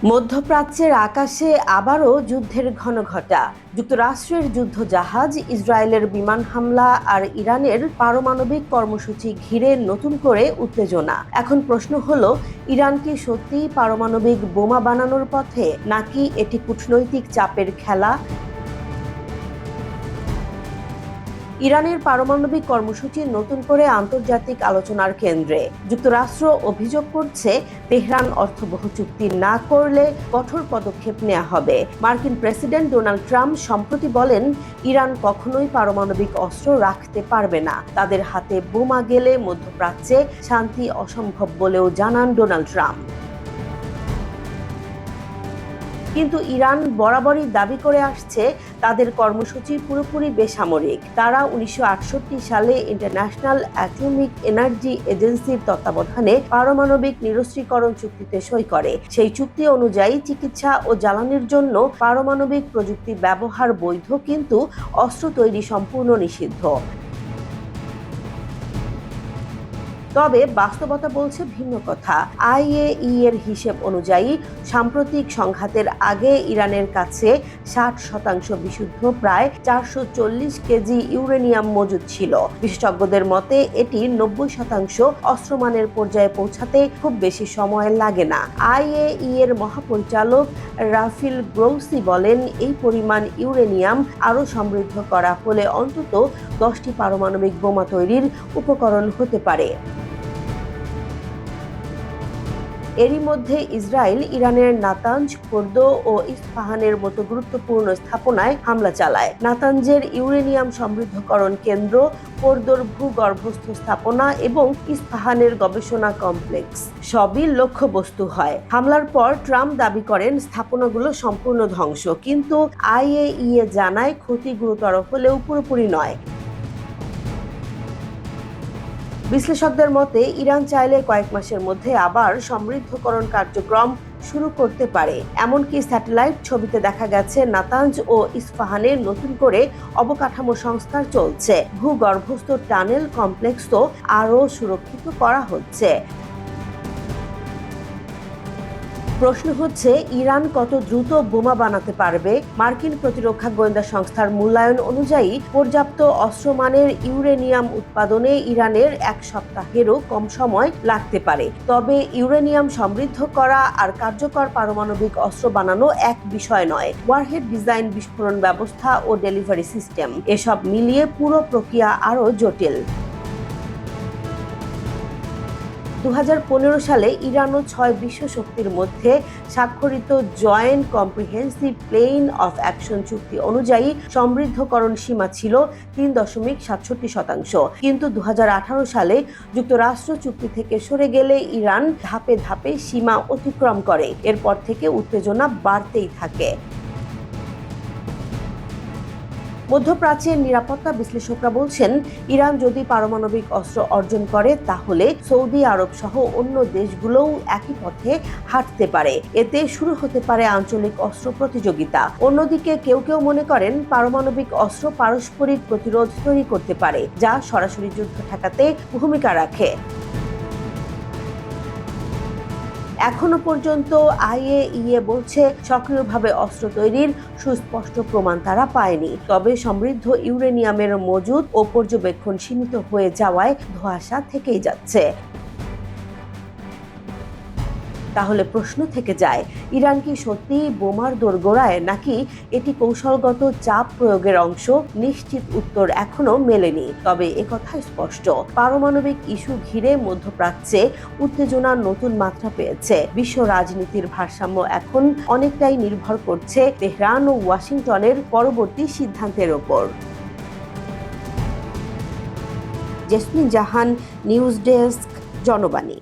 মধ্যপ্রাচ্যের আকাশে আবারও যুদ্ধের ঘনঘটা। যুক্তরাষ্ট্রের যুদ্ধজাহাজ, ইসরায়েলের বিমান হামলা আর ইরানের পারমাণবিক কর্মসূচি ঘিরে নতুন করে উত্তেজনা। এখন প্রশ্ন হলো, ইরান কি সত্যিই পারমাণবিক বোমা বানানোর পথে, নাকি এটি কূটনৈতিক চাপের খেলা? ইরানের পারমাণবিক কর্মসূচি নতুন করে আন্তর্জাতিক আলোচনার কেন্দ্রে। যুক্তরাষ্ট্র অভিযোগ করছে, তেহরান অর্থবহ চুক্তি না করলে কঠোর পদক্ষেপ নেওয়া হবে। মার্কিন প্রেসিডেন্ট ডোনাল্ড ট্রাম্প সম্প্রতি বলেন, ইরান কখনোই পারমাণবিক অস্ত্র রাখতে পারবে না। তাদের হাতে বোমা গেলে মধ্যপ্রাচ্যে শান্তি অসম্ভব বলেও জানান ডোনাল্ড ট্রাম্প। কিন্তু ইরান বরাবরই দাবি করে আসছে, তাদের কর্মসূচি পুরোপুরি বেসামরিক। তারা 1968 সালে ইন্টারন্যাশনাল অ্যাটমিক এনার্জি এজেন্সির তত্ত্বাবধানে পারমাণবিক নিরস্ত্রীকরণ চুক্তিতে সই করে। সেই চুক্তি অনুযায়ী চিকিৎসা ও জ্বালানির জন্য পারমাণবিক প্রযুক্তি ব্যবহার বৈধ, কিন্তু অস্ত্র তৈরি সম্পূর্ণ নিষিদ্ধ। তবে বাস্তবতা বলছে ভিন্ন কথা। আইএই এর হিসেব অনুযায়ী সাম্প্রতিক সংঘাতের আগে ইরানের কাছে 60% বিশুদ্ধ প্রায় 440 কেজি ইউরেনিয়াম মজুদ ছিল। বিশেষজ্ঞদের মতে এটি 90% অস্ত্রমানের পর্যায়ে পৌঁছাতে খুব বেশি সময় লাগে না। আইএই এর মহাপরিচালক রাফিল গ্রোসি বলেন, এই পরিমাণ ইউরেনিয়াম আরও সমৃদ্ধ করা হলে অন্তত 10টি পারমাণবিক বোমা তৈরির উপকরণ হতে পারে। এরই মধ্যে ইসরায়েল ইরানের নাতাঞ্জ, ফোর্দো ও ইস্পাহানের মতো গুরুত্বপূর্ণ স্থাপনায় হামলা চালায়। নাতাঞ্জের ইউরেনিয়াম সমৃদ্ধকরণ কেন্দ্র, ফোর্দোর ভূগর্ভস্থ স্থাপনা এবং ইস্পাহানের গবেষণা কমপ্লেক্স সবই লক্ষ্যবস্তু হয়। হামলার পর ট্রাম্প দাবি করেন স্থাপনাগুলো সম্পূর্ণ ধ্বংস, কিন্তু আইএই জানায় ক্ষতি গুরুতর হলেও পুরোপুরি নয়। বিশ্লেষকদের মতে, ইরান চাইলে কয়েক মাসের মধ্যে আবার সমৃদ্ধকরণ কার্যক্রম শুরু করতে পারে। এমনকি স্যাটেলাইট ছবিতে দেখা গেছে নাতাঞ্জ ও ইস্পাহানে নতুন করে অবকাঠামো সংস্কার চলছে। ভূগর্ভস্থ টানেল কমপ্লেক্সও আরও সুরক্ষিত করা হচ্ছে। প্রশ্ন হচ্ছে, ইরান কত দ্রুত বোমা বানাতে পারবে? মার্কিন প্রতিরক্ষা গোয়েন্দা সংস্থার মূল্যায়ন অনুযায়ী পর্যাপ্ত অস্ত্রমানের ইউরেনিয়াম উৎপাদনে ইরানের 1 সপ্তাহেরও কম সময় লাগতে পারে। তবে ইউরেনিয়াম সমৃদ্ধ করা আর কার্যকর পারমাণবিক অস্ত্র বানানো এক বিষয় নয়। ওয়ারহেড ডিজাইন, বিস্ফোরণ ব্যবস্থা ও ডেলিভারি সিস্টেম, এসব মিলিয়ে পুরো প্রক্রিয়া আরও জটিল। 2015 সালে ইরান ও 6 বিশ্ব শক্তির মধ্যে স্বাক্ষরিত joint comprehensive plan of action চুক্তি অনুযায়ী সমৃদ্ধকরণ সীমা ছিল 3.67%। কিন্তু 2018 সালে যুক্তরাষ্ট্র চুক্তি থেকে সরে গেলে ইরান ধাপে ধাপে সীমা অতিক্রম করে। এরপর থেকে উত্তেজনা বাড়তেই থাকে। মধ্যপ্রাচ্যের নিরাপত্তা বিশ্লেষকরা বলছেন, ইরান যদি পারমাণবিক অস্ত্র অর্জন করে, তাহলে সৌদি আরব সহ অন্য দেশগুলোও একই পথে হাঁটতে পারে। এতে শুরু হতে পারে আঞ্চলিক অস্ত্র প্রতিযোগিতা। অন্যদিকে কেউ কেউ মনে করেন, পারমাণবিক অস্ত্র পারস্পরিক প্রতিরোধ তৈরি করতে পারে, যা সরাসরি যুদ্ধ ঠেকাতে ভূমিকা রাখে। এখনো পর্যন্ত আইএই বলছে, সক্রিয়ভাবে অস্ত্র তৈরির সুস্পষ্ট প্রমাণ তারা পায়নি। তবে সমৃদ্ধ ইউরেনিয়ামের মজুদ ও পর্যবেক্ষণ সীমিত হয়ে যাওয়ায় ধোঁয়াশা থেকেই যাচ্ছে। তাহলে প্রশ্ন থেকে যায়, ইরান কি সত্যিই বোমার দোরগোড়ায়, নাকি এটি কৌশলগত চাপ প্রয়োগের অংশ? নিশ্চিত উত্তর এখনো মেলেনি। তবে একথা স্পষ্ট, পারমাণবিক ইস্যু ঘিরে মধ্যপ্রাচ্যে উত্তেজনা নতুন মাত্রা পেয়েছে। বিশ্ব রাজনীতির ভারসাম্য এখন অনেকটাই নির্ভর করছে তেহরান ও ওয়াশিংটনের পরবর্তী সিদ্ধান্তের ওপর। জেসমিন জাহান, নিউজ ডেস্ক, জনবাণী।